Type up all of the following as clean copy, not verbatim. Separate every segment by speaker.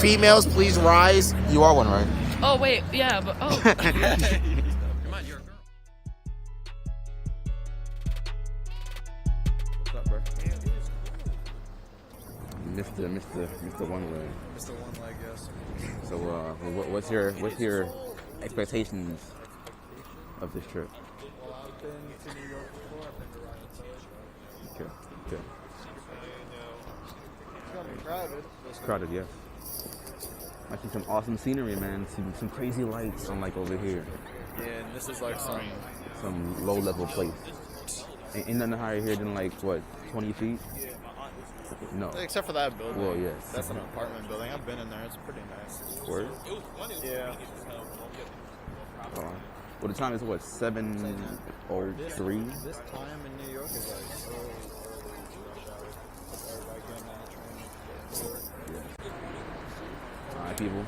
Speaker 1: Females, please rise. You are one, right?
Speaker 2: Oh wait, yeah, but oh.
Speaker 3: Come on, you're a girl.
Speaker 4: What's up, bro? Mr. One Leg.
Speaker 3: Mr. One Leg, yes.
Speaker 4: So, what's your expectations of this trip?
Speaker 3: Well, I've been to New York before. I've been to Ryan.
Speaker 4: Okay.
Speaker 3: It's gonna be crowded.
Speaker 4: It's crowded, yes. I see some awesome scenery, man. Some crazy lights, unlike over here.
Speaker 3: Yeah, and this is like
Speaker 4: Some low-level place. Ain't nothing higher here than like what, 20 feet? No.
Speaker 3: except for that building.
Speaker 4: Well, yes.
Speaker 3: That's an apartment building. I've been in there. It's pretty nice.
Speaker 4: Word?
Speaker 3: Yeah.
Speaker 4: Well, the time is what, 7:03?
Speaker 3: This time in New York is like so rush hour. Everybody getting on the train.
Speaker 4: Alright, people.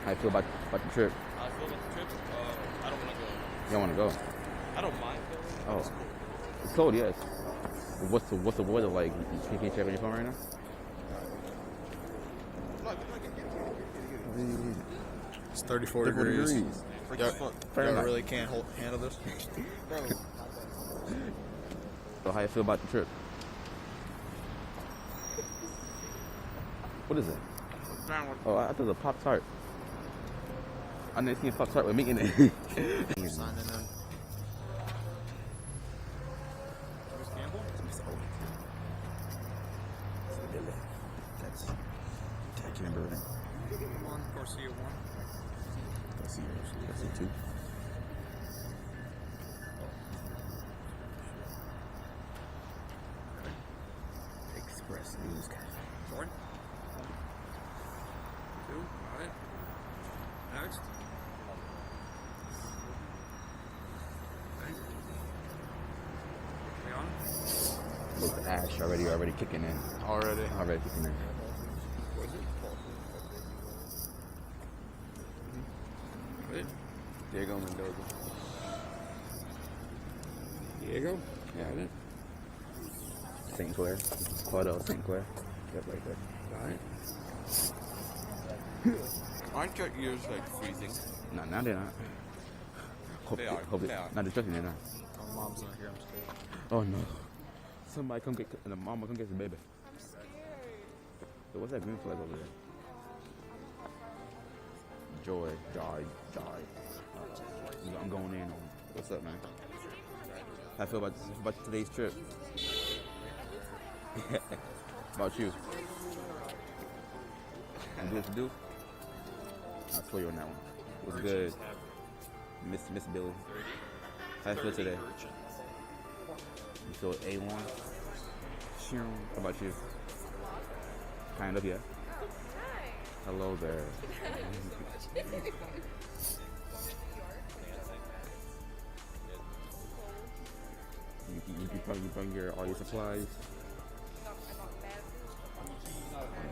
Speaker 4: How you feel about the trip?
Speaker 5: I feel about the trip. I don't want to go.
Speaker 4: You don't want to go?
Speaker 5: I don't mind going.
Speaker 4: Oh. It's cold, yes. But what's the weather like? You can't check on your phone right now?
Speaker 3: It's 34 degrees.
Speaker 4: Fair
Speaker 3: really can't handle this.
Speaker 4: So how you feel about the trip? What is it? Oh, I thought it was a Pop-Tart. I never seen a Pop-Tart with meat in it.
Speaker 3: Signing in.
Speaker 4: That's tacky number right?
Speaker 3: One, Garcia one.
Speaker 4: That's a 2. Express newscast.
Speaker 5: Sorry. 2. Got it. Next. Okay. We on?
Speaker 4: Look, the ash already kicking in.
Speaker 3: Already.
Speaker 4: Already kicking in.
Speaker 5: Good.
Speaker 4: Diego Mendoza.
Speaker 5: Diego. Got it.
Speaker 4: St. Clair. Claudio St. Clair. Yep, right there.
Speaker 5: Got it. Aren't your ears like freezing?
Speaker 4: No, now they're not.
Speaker 5: They are.
Speaker 4: Hope
Speaker 5: They
Speaker 4: it,
Speaker 5: are.
Speaker 4: not distracting, they're not.
Speaker 3: My mom's not here. I'm scared.
Speaker 4: Oh no. Somebody come get the mama come get the baby.
Speaker 2: I'm scared.
Speaker 4: So what's that green flag over there? Joy. I'm going in on. What's up, man? How I feel about today's trip? About you? You do what you do? I'll swear you on that one. What's good? Miss Billy. How you feel today? You feel A1? How about you? Kind of, yeah. Hello there. You bring all your supplies?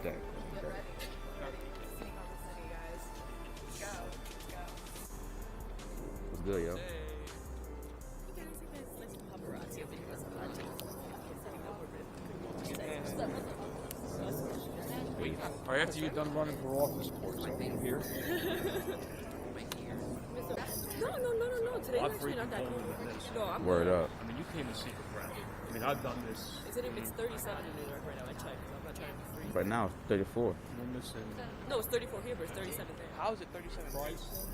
Speaker 4: Okay. What's good, yo?
Speaker 5: All right, after you're done running for office, course, over here.
Speaker 2: No. Today actually not that cold. No, I'm
Speaker 4: Word up.
Speaker 5: I mean, you came to secret practice. I mean, I've done this.
Speaker 2: It's 37 in New York right now. I checked. I'm not trying to be free.
Speaker 4: Right now it's 34.
Speaker 5: We're missing.
Speaker 2: No, it's 34 here, but it's 37 there.
Speaker 5: How is it 37? Price.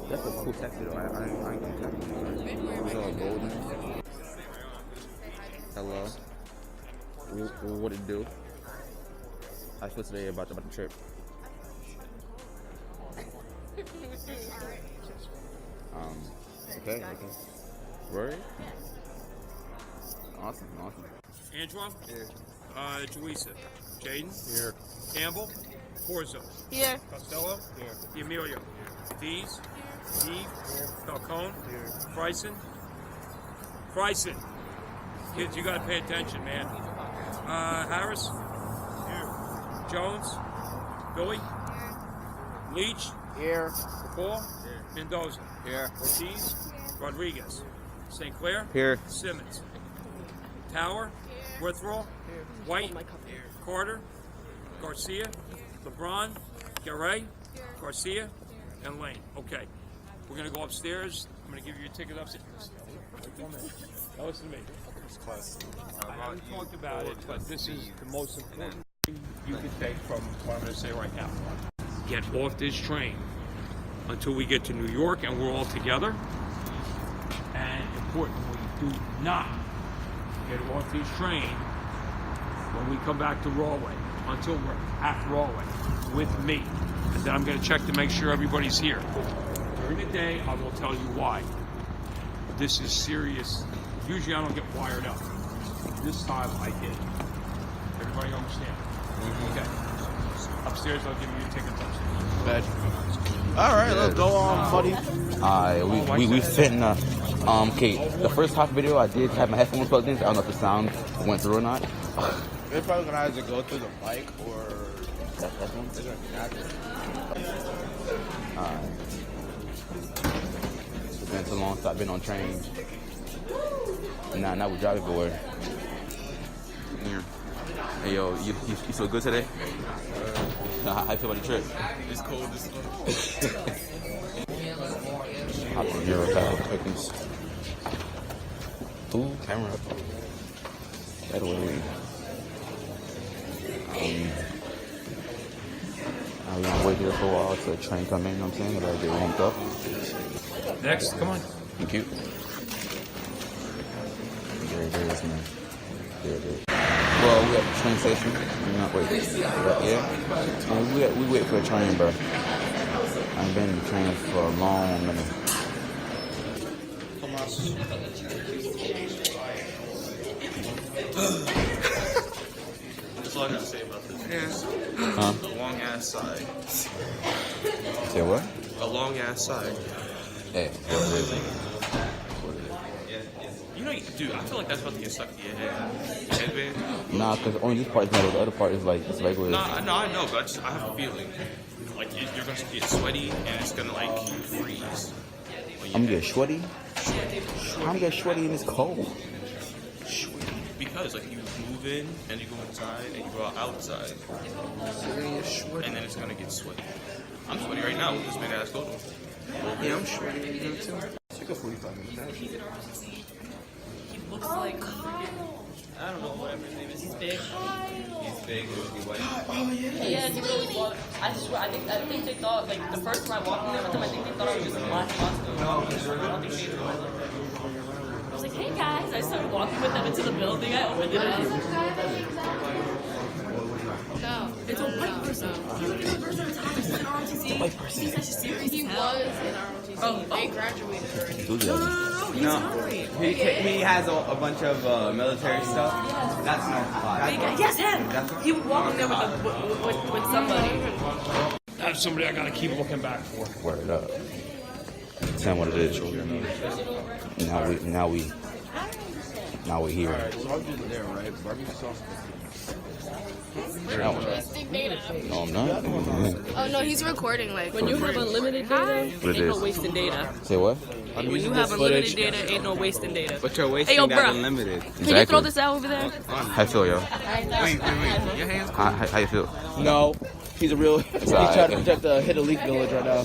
Speaker 4: That's a cool tattoo though. I ain't gonna tattoo. What's up, Golden? Hello. What it do? I feel today about the trip. Okay. Word? Awesome.
Speaker 5: Antoine? Here. Teresa. Jaden? Here. Campbell? Corzo.
Speaker 2: Here.
Speaker 5: Costello? Here. Emilio. Dees? Eve? Falcone? Here. Bryson. Kids, you gotta pay attention, man. Harris? Here. Jones? Billy? Leach?
Speaker 3: Here.
Speaker 5: Paul? Here. Mendoza?
Speaker 3: Here.
Speaker 5: Ortiz? Rodriguez? St. Clair?
Speaker 4: Here.
Speaker 5: Simmons? Tower? Withrow? White? Carter? Garcia, LeBron, Garay, Garcia, and Lane. Okay. We're going to go upstairs. I'm going to give you a ticket upstairs. Wait 1 minute. Now listen to me. I haven't talked about it, but this is the most important thing you can take from what I'm going to say right now. Get off this train until we get to New York and we're all together. And importantly, do not get off this train when we come back to Rahway until we're at Rahway with me. And then I'm going to check to make sure everybody's here. During the day, I will tell you why. This is serious. Usually I don't get wired up. This time I did. Everybody understand? Okay. Upstairs, I'll give you a ticket upstairs.
Speaker 1: All right, let's go on, buddy.
Speaker 4: We fitting okay, the first half video I did have my headphones plugged in, so I don't know if the sound went through or not.
Speaker 1: They're probably gonna either go through the mic or
Speaker 4: Headphones?
Speaker 1: they're gonna be accurate.
Speaker 4: Alright. It's been so long since I've been on trains. Now we drive everywhere. Here. Hey yo, you feel good today? How you feel about the trip?
Speaker 1: It's cold as fuck.
Speaker 4: Hop on your quickness. Ooh, camera up. That way. We're gonna wait here for a while till the train come in, you know what I'm saying? Gotta get warmed up.
Speaker 5: Next, come on.
Speaker 4: Thank you. There it is, man. There it is. Well, we at the train station. We're not waiting. Yeah? We wait for the train, bro. I've been in the train for a long minute.
Speaker 1: That's all I gotta say about this.
Speaker 4: Huh?
Speaker 1: A long ass side.
Speaker 4: Say what?
Speaker 1: A long ass side.
Speaker 4: Hey, what is it?
Speaker 1: You know, dude, I feel like that's about to get stuck in your head. Headband.
Speaker 4: Nah, because only this part is metal. The other part is like, it's regular.
Speaker 1: No, I know, but I have a feeling. Like, you're gonna get sweaty and it's gonna, like, freeze.
Speaker 4: I'm gonna get sweaty? I'm gonna get sweaty and it's cold.
Speaker 1: Because, like, you move in and you go inside and you go outside. And then it's gonna get sweaty. I'm sweaty right now with this big ass coat.
Speaker 2: Yeah, I'm sure you do too.
Speaker 1: Take a 45 minutes.
Speaker 2: He looks like
Speaker 1: I don't know what his name is.
Speaker 2: he's big.
Speaker 1: He's big, he's white.
Speaker 2: Yeah, he really was. I swear, I think they thought, like, the first time I walked in there with them, I think they thought I was just a black costume. I don't think they realized it. I was like, hey guys, I started walking with them into the building. I opened it up.
Speaker 6: No.
Speaker 2: It's a white person. He's the first time he's in ROTC. It's a white person. He's actually serious.
Speaker 6: He was in ROTC. They graduated already.
Speaker 2: He's not.
Speaker 7: He has a bunch of military stuff. That's not fine.
Speaker 2: Yes, him. He would walk in there with somebody.
Speaker 5: That's somebody I gotta keep looking back for.
Speaker 4: Word up. Tell them what it is. Now we here.
Speaker 1: There, right? Barbecue sauce.
Speaker 6: Wasting data.
Speaker 4: No, I'm not.
Speaker 6: Oh no, he's recording like.
Speaker 2: When you have unlimited data,
Speaker 4: What it
Speaker 2: ain't no
Speaker 4: is.
Speaker 2: wasting data.
Speaker 4: Say what?
Speaker 2: When you have unlimited data, ain't no wasting data.
Speaker 7: But you're
Speaker 2: Hey,
Speaker 7: wasting
Speaker 2: yo,
Speaker 7: that
Speaker 2: bruh.
Speaker 7: unlimited.
Speaker 2: Can you throw this out over there?
Speaker 4: How you feel, yo?
Speaker 1: Wait. Your hands
Speaker 4: How you feel?
Speaker 3: No, he's a real. He's
Speaker 4: alright.
Speaker 3: trying to protect the Hit Elite Village right now.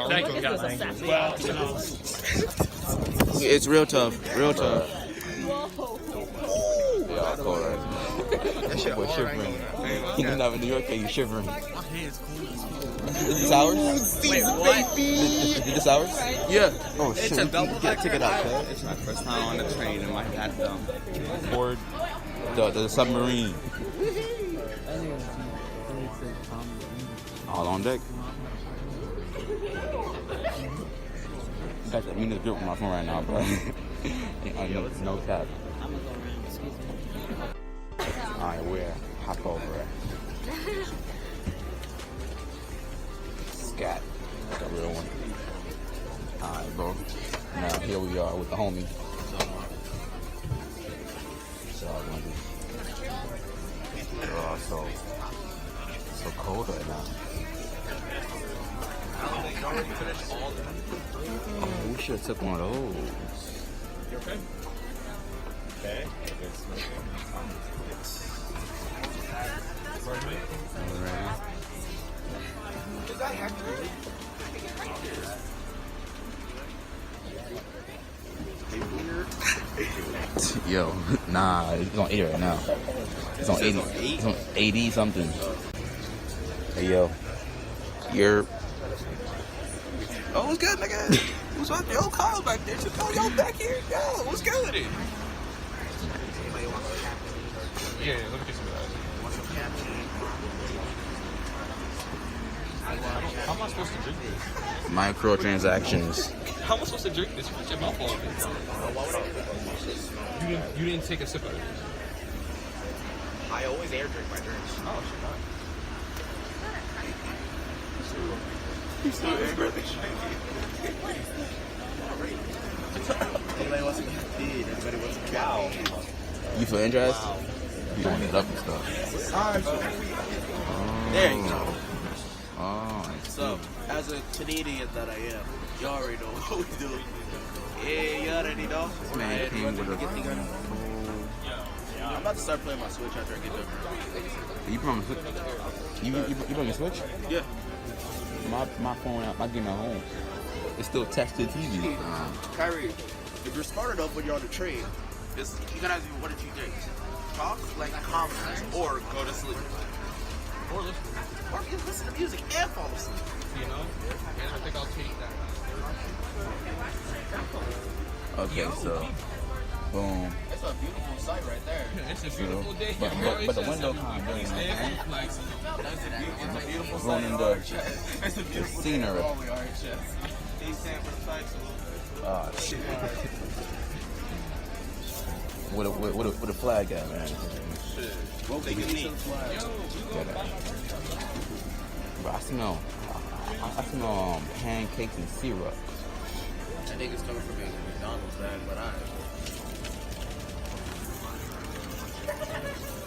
Speaker 5: Thank you, guys. Well, you know.
Speaker 1: It's real tough. Real tough.
Speaker 4: Yeah, I'm cold, right?
Speaker 1: That shit
Speaker 4: Boy,
Speaker 1: hard,
Speaker 4: shivering.
Speaker 1: right?
Speaker 4: You know, in New York, you shivering.
Speaker 1: My hands cold.
Speaker 4: This ours?
Speaker 1: Wait, what?
Speaker 4: This ours?
Speaker 1: Yeah.
Speaker 4: Oh, shit.
Speaker 7: It's a double
Speaker 4: Get a ticket out, cuz.
Speaker 7: It's my first time on the train and my dad's dumb.
Speaker 4: Board. The submarine. All on deck. Got the meanest grip on my phone right now, bro. No cap. Alright, we're hop over it. Scat. The real one. Alright, bro. Now here we are with the homie. So I'm gonna do. Oh, so cold right now. Oh, we should have took one of those.
Speaker 5: You okay?
Speaker 1: Okay.
Speaker 4: Yo, nah, it's on 8 right now. It's on 80. It's on 80 something. Hey, yo. You're.
Speaker 1: Oh, what's good, nigga? What's up? Yo, Kyle back there. Oh, yo, back here. Yo, what's good with it? Yeah, let me get some of that. How am I supposed to drink this?
Speaker 4: Microtransactions.
Speaker 1: How am I supposed to drink this? Put your mouth on it. You didn't take a sip of it.
Speaker 7: I always air drink my drinks.
Speaker 1: Oh, shit.
Speaker 7: Anybody wants to get feed? Anybody wants to cow?
Speaker 4: You feel interest? You don't need up and stuff.
Speaker 7: There you go.
Speaker 4: Oh, I see.
Speaker 7: So, as a Canadian that I am, you already know what we do. Yeah, you already know.
Speaker 4: Man came with a
Speaker 7: I'm about to start playing my Switch after I get done.
Speaker 4: You probably switch? You probably switch?
Speaker 7: Yeah.
Speaker 4: My phone, my game at home. It's still attached to the TV.
Speaker 7: Kyrie, if you're smart enough when you're on the train, you can ask me what did you think? Talk like comments or go to sleep.
Speaker 1: Or listen.
Speaker 7: Or you listen to music and fall asleep.
Speaker 1: You know? And I think I'll take that.
Speaker 4: Okay, so boom.
Speaker 7: It's a beautiful sight right there.
Speaker 1: It's a beautiful day.
Speaker 4: But the window kind of doing
Speaker 7: It's a beautiful
Speaker 4: going
Speaker 7: sight.
Speaker 4: in the scenery. Ah, shit. With a flag at, man.
Speaker 7: Well, they can eat.
Speaker 4: But I smell pancakes and syrup.
Speaker 7: I think it's coming from a McDonald's bag, but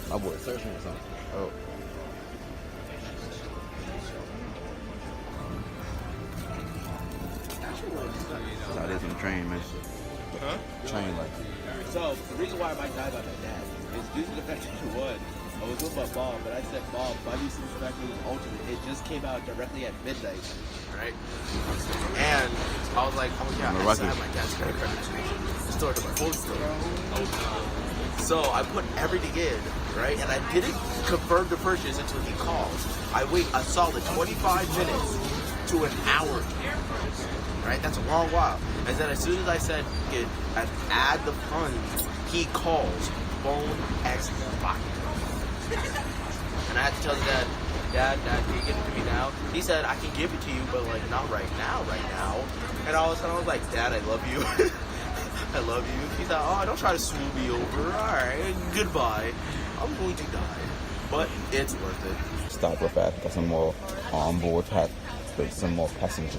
Speaker 4: My boy searching or something. Oh. That's how it is on the train, man.
Speaker 1: Huh?
Speaker 4: Train like.
Speaker 7: So, the reason why I might die by my dad is due to the fact that I was with my mom, but I said, Mom, my new Spectrum is Ultimate. It just came out directly at midnight, right? And I was like, oh yeah, I still have my dad's credit card information stored in my phone still. So I put everything in, right? And I didn't confirm the purchase until he called. I wait a solid 25 minutes to an hour, right? That's a long while. And then as soon as I said, add the funds, he calls, phone X locked. And I had to tell the dad, can you give it to me now? He said, I can give it to you, but like not right now. And all of a sudden I was like, Dad, I love you. I love you. He said, oh, don't try to swoop me over. Alright, goodbye. I'm going to die. But it's worth it.
Speaker 4: Stop real fast. Got some more on board with some more passengers.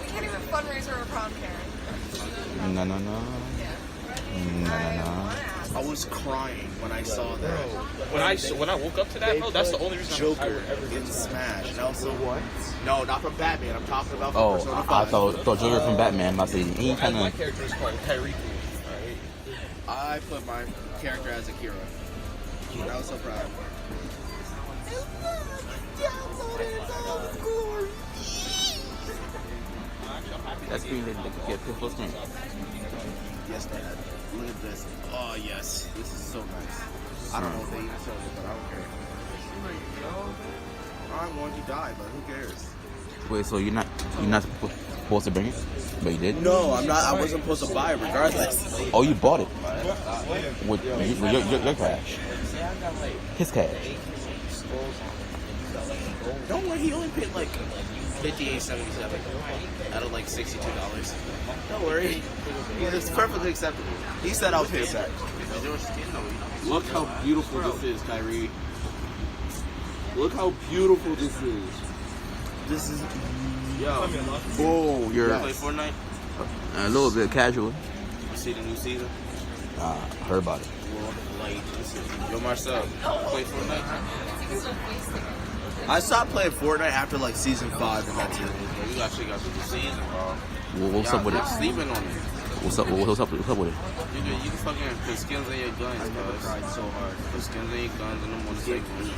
Speaker 6: We can't even fundraise or a prom, Karen.
Speaker 4: No.
Speaker 7: I was crying when I saw that.
Speaker 1: When I woke up to that, bro, that's the only reason
Speaker 7: Joker in Smash. And also what? No, not from Batman. I'm talking about from
Speaker 4: Oh,
Speaker 7: Persona
Speaker 4: I
Speaker 7: 5.
Speaker 4: thought Joker from Batman. I said he kind
Speaker 1: my
Speaker 4: of.
Speaker 1: character is called Kyrie.
Speaker 7: I put my character as Akira. And I was so proud.
Speaker 4: That screen didn't get full screen.
Speaker 7: Yes, Dad. Look at this. Oh, yes. This is so nice. I don't know if they even sold it, but I don't care. I'm going to die, but who cares?
Speaker 4: Wait, so you're not supposed to bring it, but you did?
Speaker 7: No, I'm not. I wasn't supposed to buy it regardless.
Speaker 4: Oh, you bought it with your cash. His cash.
Speaker 7: Don't worry, he only paid like $58.77 out of like $62. Don't worry, it's perfectly acceptable. He said I'll pay it back. Look how beautiful this is, Kyrie. Look how beautiful this is. This is, yo.
Speaker 4: Oh, you're
Speaker 7: Play Fortnite?
Speaker 4: a little bit casual.
Speaker 7: You see the new season?
Speaker 4: Heard about it.
Speaker 7: Yo, Marcel, play Fortnite? I stopped playing Fortnite after like season 5 and that's it.
Speaker 1: You actually got the season, bro.
Speaker 4: What's up with it?
Speaker 7: Sleeping on it.
Speaker 4: What's up with it?
Speaker 7: You can fucking put skins in your guns, cuz. Tried so hard. Put skins in your guns and them motorcycles.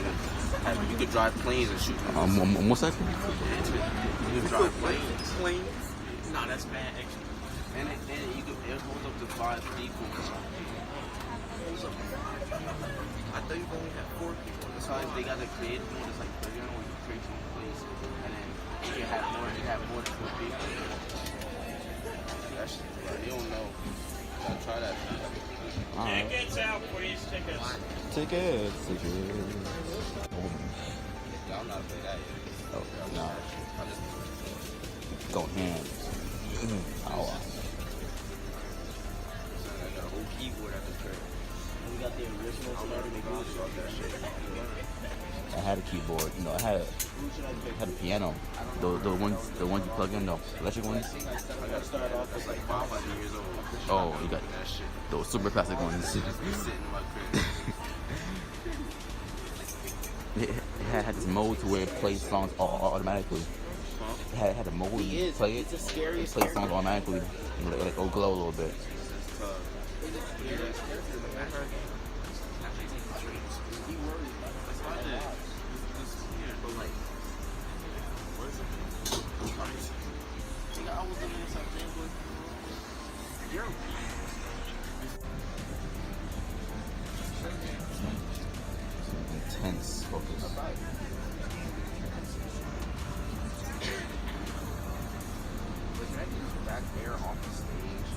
Speaker 7: You could drive planes and shoot them.
Speaker 4: Motorcycle?
Speaker 7: You can drive planes. Nah, that's bad extra. And you can, it holds up to 5 people. I thought you only had 4 people. That's why they got the creative mode. It's like, you know, you create some place, and then you can have more than 4 people. That shit, bro, you don't know. Gotta try that.
Speaker 5: Tickets out, please. Tickets.
Speaker 4: Tickets.
Speaker 7: Y'all not play that yet.
Speaker 4: Oh, no. Go ham. Oh,
Speaker 7: I got a whole keyboard at the crib. We got the original starting to go off that shit.
Speaker 4: I had a keyboard. You know, I had a piano. The ones you plug in, the electric ones.
Speaker 7: I got started off as like 500 years old.
Speaker 4: Oh, you got
Speaker 7: That shit.
Speaker 4: those super classic ones.
Speaker 7: It's sitting in my crib.
Speaker 4: It had this mode to where it plays songs automatically. It had a mode where you play it.
Speaker 7: It's the scariest.
Speaker 4: Play songs automatically. And let it go glow a little bit. Intense focus.
Speaker 7: Back there off the stage.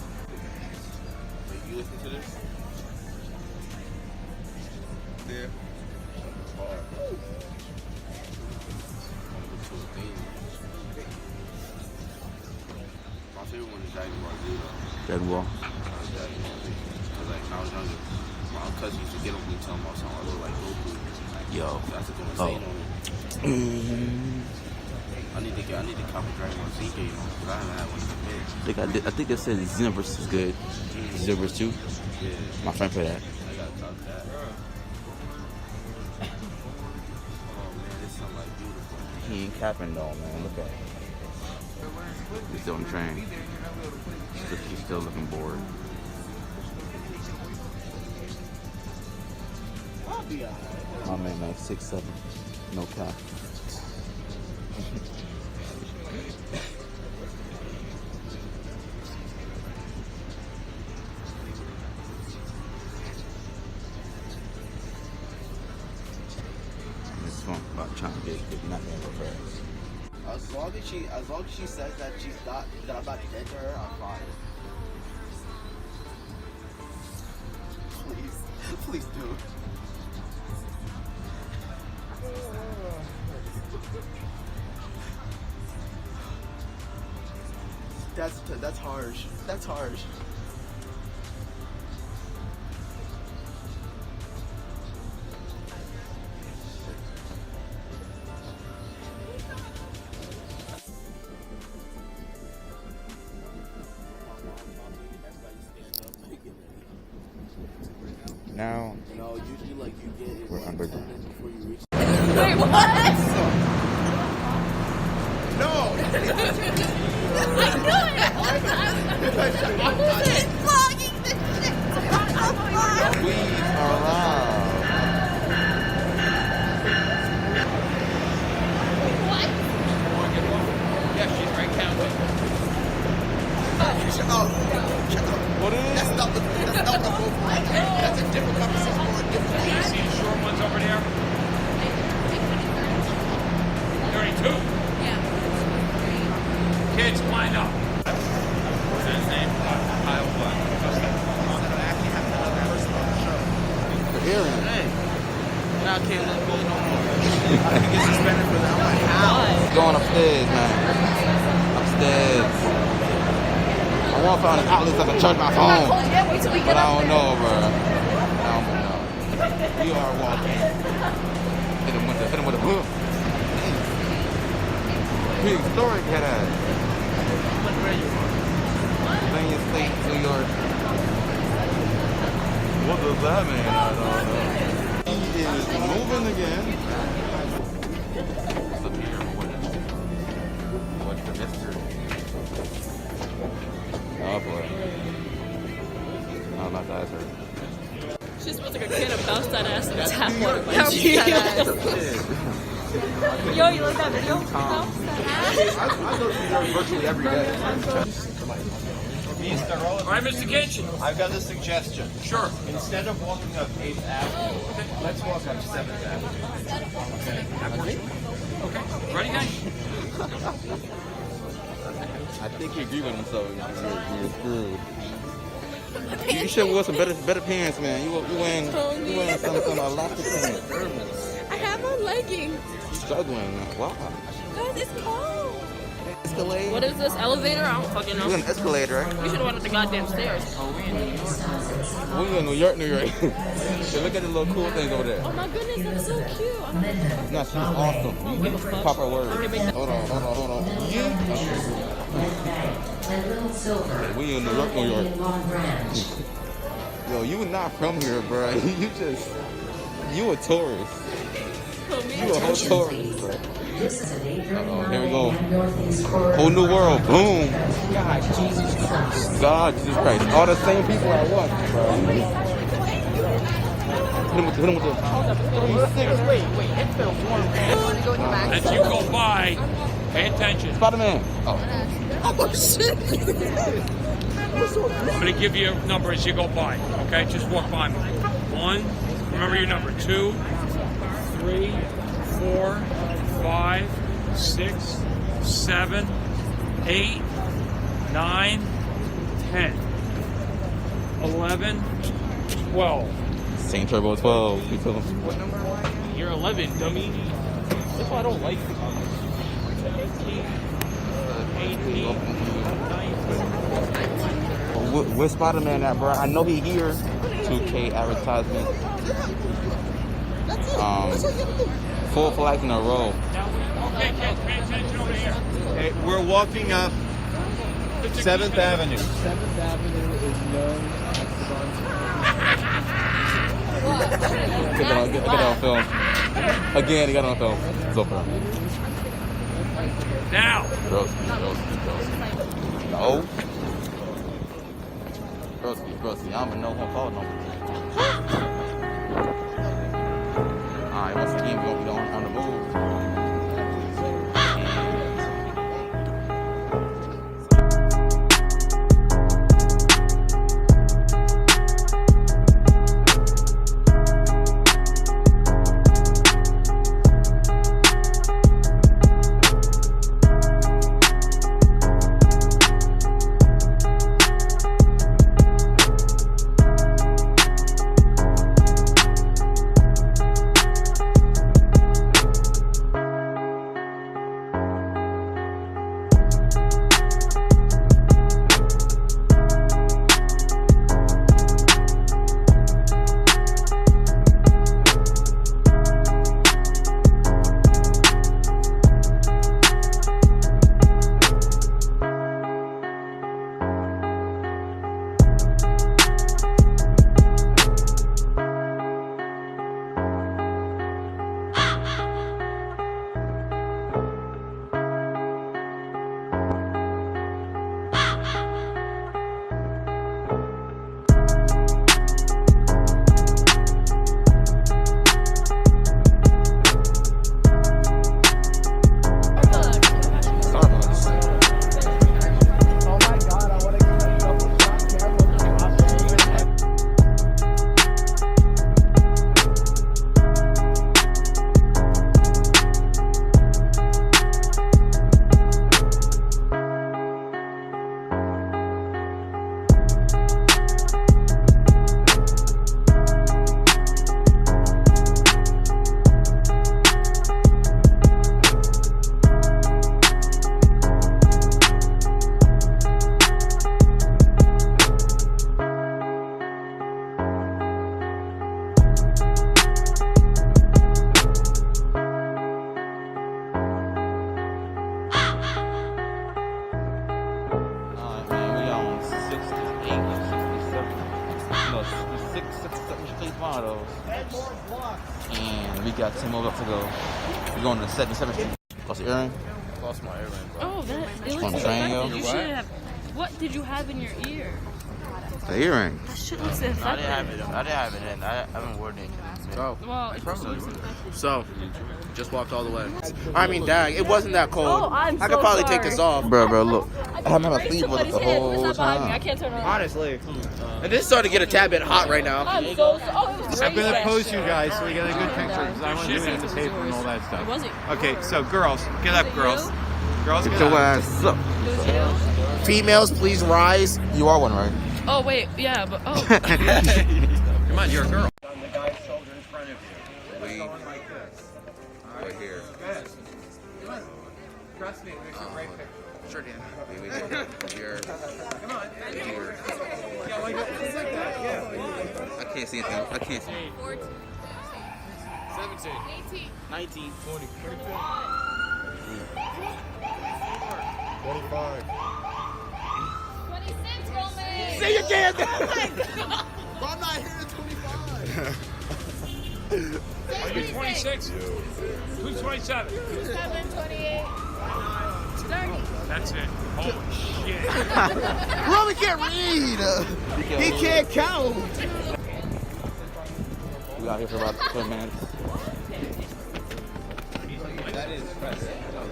Speaker 7: Wait, you listen to this? Yeah. My favorite one is Jaguar Zero.
Speaker 4: Jaguar.
Speaker 7: Because like when I was younger, my cousin used to get on me telling me something I look like Goku.
Speaker 4: Yo.
Speaker 7: So I took him and say on it. I need to copy Dragon Ball Z, you know, because I haven't had one in a minute.
Speaker 4: I think they said Xenoverse is good. Xenoverse 2?
Speaker 7: Yeah.
Speaker 4: My friend played that.
Speaker 7: I gotta copy that. Oh man, this something like beautiful.
Speaker 4: He ain't capping though, man. Look at it. He's still on the train. He's still looking bored.
Speaker 7: I'll be alright.
Speaker 4: My man, like 6'7". No cap. This one about trying to get nothing real fast.
Speaker 7: As long as she says that that I'm about to enter her, I'm fine. Please do. That's harsh. That's harsh.
Speaker 4: Now
Speaker 7: No, usually like you get it
Speaker 4: we're
Speaker 7: like
Speaker 4: under.
Speaker 7: 10 minutes before you reach.
Speaker 2: Wait, what?
Speaker 7: No!
Speaker 6: He's vlogging this shit.
Speaker 4: We are live.
Speaker 5: Yeah, she's right counting.
Speaker 7: Shut up.
Speaker 4: What is it?
Speaker 7: That's not the both. That's a different conversation for a different
Speaker 5: You
Speaker 7: thing.
Speaker 5: see the short ones over there? 32. Kids, line up. What's his name? Kyle Black.
Speaker 4: Aaron.
Speaker 7: Hey, now I can't let go no more. I can get suspended for that. I'm like, how?
Speaker 4: Going upstairs, man. Upstairs. I want to find an outlet so I can charge my phone. But I don't know, bro. I don't know. We are walking. Hit him with a hook. Big story, cat ass. Pennsylvania State, New York. What does that mean? I don't know. He is moving again. What's up here? What's the mystery? Oh boy. Oh, my thighs hurt.
Speaker 2: She just was like a kid and bounced that ass in the tap water.
Speaker 6: Bounce that ass.
Speaker 2: Yo, you like that video?
Speaker 7: I go to New York virtually every day.
Speaker 5: All right, Mr. Kitchen.
Speaker 8: I've got a suggestion.
Speaker 5: Sure.
Speaker 8: Instead of walking up 8th Avenue, let's walk up 7th Avenue.
Speaker 5: Okay. Ready, guys?
Speaker 4: I think you agree with him, so you're screwed. You should wear some better pants, man. You wearing some elastic pants.
Speaker 6: I have on leggings.
Speaker 4: You're struggling, man. Wow.
Speaker 6: Guys, it's cold.
Speaker 4: Escalade?
Speaker 2: What is this, elevator? I don't fucking know.
Speaker 4: We're on an escalade, right?
Speaker 2: We should have went up the goddamn stairs.
Speaker 4: We're in New York. So look at the little cool things over there.
Speaker 2: Oh my goodness, that's so cute.
Speaker 4: No, she's awesome. Pop her word. Hold on. We in New York. Yo, you not from here, bro. You a tourist. You a whole tourist, bro. Uh-oh, here we go. Whole new world. Boom. God, Jesus Christ. All the same people at once, bro. Hit him with the...
Speaker 6: Wait, it's been warm.
Speaker 5: As you go by, pay attention.
Speaker 4: Spider-Man. Oh.
Speaker 6: Oh, shit.
Speaker 5: I'm going to give you a number as you go by. Okay? Just walk by me. 1, remember your number. 2, 3, 4, 5, 6, 7, 8, 9, 10, 11, 12.
Speaker 4: Saint Turbo 12. You feel him?
Speaker 1: You're 11, dummy. That's why I don't like you.
Speaker 5: 18, 19.
Speaker 4: Where's Spider-Man at, bro? I know he here. 2K advertisement. Four flags in a row.
Speaker 5: Okay, kids, pay attention over here.
Speaker 8: Hey, we're walking up 7th Avenue.
Speaker 3: 7th Avenue is known as
Speaker 4: Get that on film. Again, he got it on film. It's over.
Speaker 5: Now.
Speaker 4: Broski. No. Broski. I don't even know who I'm calling no. Alright, once again, we're going to be on the move. And we got 10 more left to go. We're going to 7th Street. Lost the earring?
Speaker 1: Lost my earring, bro.
Speaker 2: Oh, that. It
Speaker 4: On
Speaker 2: looks
Speaker 4: the train, yo?
Speaker 2: You should have. What did you have in your ear?
Speaker 4: The earring.
Speaker 2: That shit looks infected.
Speaker 7: I didn't have it in. I haven't worn it in a minute.
Speaker 4: Oh.
Speaker 2: Well, it just looks infected.
Speaker 7: So, just walked all the way. I mean, dang, it wasn't that cold.
Speaker 2: Oh, I'm
Speaker 7: I
Speaker 2: so
Speaker 7: could probably
Speaker 2: sorry.
Speaker 7: take this off.
Speaker 4: Bro, look. I had my
Speaker 2: Raise
Speaker 4: sleeve with it
Speaker 2: somebody's
Speaker 4: the
Speaker 2: head.
Speaker 4: whole
Speaker 2: It's not behind me. I
Speaker 4: time.
Speaker 2: can't turn around.
Speaker 7: Honestly. And this is starting to get a tad bit hot right now.
Speaker 2: I'm so sorry. Oh, it was
Speaker 8: I'm
Speaker 2: great.
Speaker 8: gonna pose you guys so we get a good picture because I want to do it in the paper and all that
Speaker 2: It
Speaker 8: stuff.
Speaker 2: wasn't.
Speaker 8: Okay, so girls, get up, girls. Girls,
Speaker 4: Get
Speaker 8: get
Speaker 4: your
Speaker 8: up.
Speaker 4: ass up.
Speaker 2: It was you?
Speaker 7: Females, please rise.
Speaker 4: You are one, right?
Speaker 2: Oh, wait. Yeah, but oh.
Speaker 8: Come on, you're a girl.
Speaker 3: On the guy's shoulder in front of you.
Speaker 4: We
Speaker 3: Going like this.
Speaker 4: right here.
Speaker 3: Good. Come on. Trust me, it makes a great picture.
Speaker 7: Sure, Dan.
Speaker 4: We here.
Speaker 3: Come on.
Speaker 4: Here.
Speaker 3: Yeah, like that. Yeah.
Speaker 4: I can't see anything. I can't see.
Speaker 2: 17.
Speaker 7: 19.
Speaker 3: 20.
Speaker 2: 26, Roman.
Speaker 7: Say your damn thing.
Speaker 3: I'm not here at 25.
Speaker 5: Are you 26? Who's 27?
Speaker 2: 27, 28. 30.
Speaker 5: That's it. Holy shit.
Speaker 7: Roman can't read. He can't count.
Speaker 4: We got here for about 10 minutes.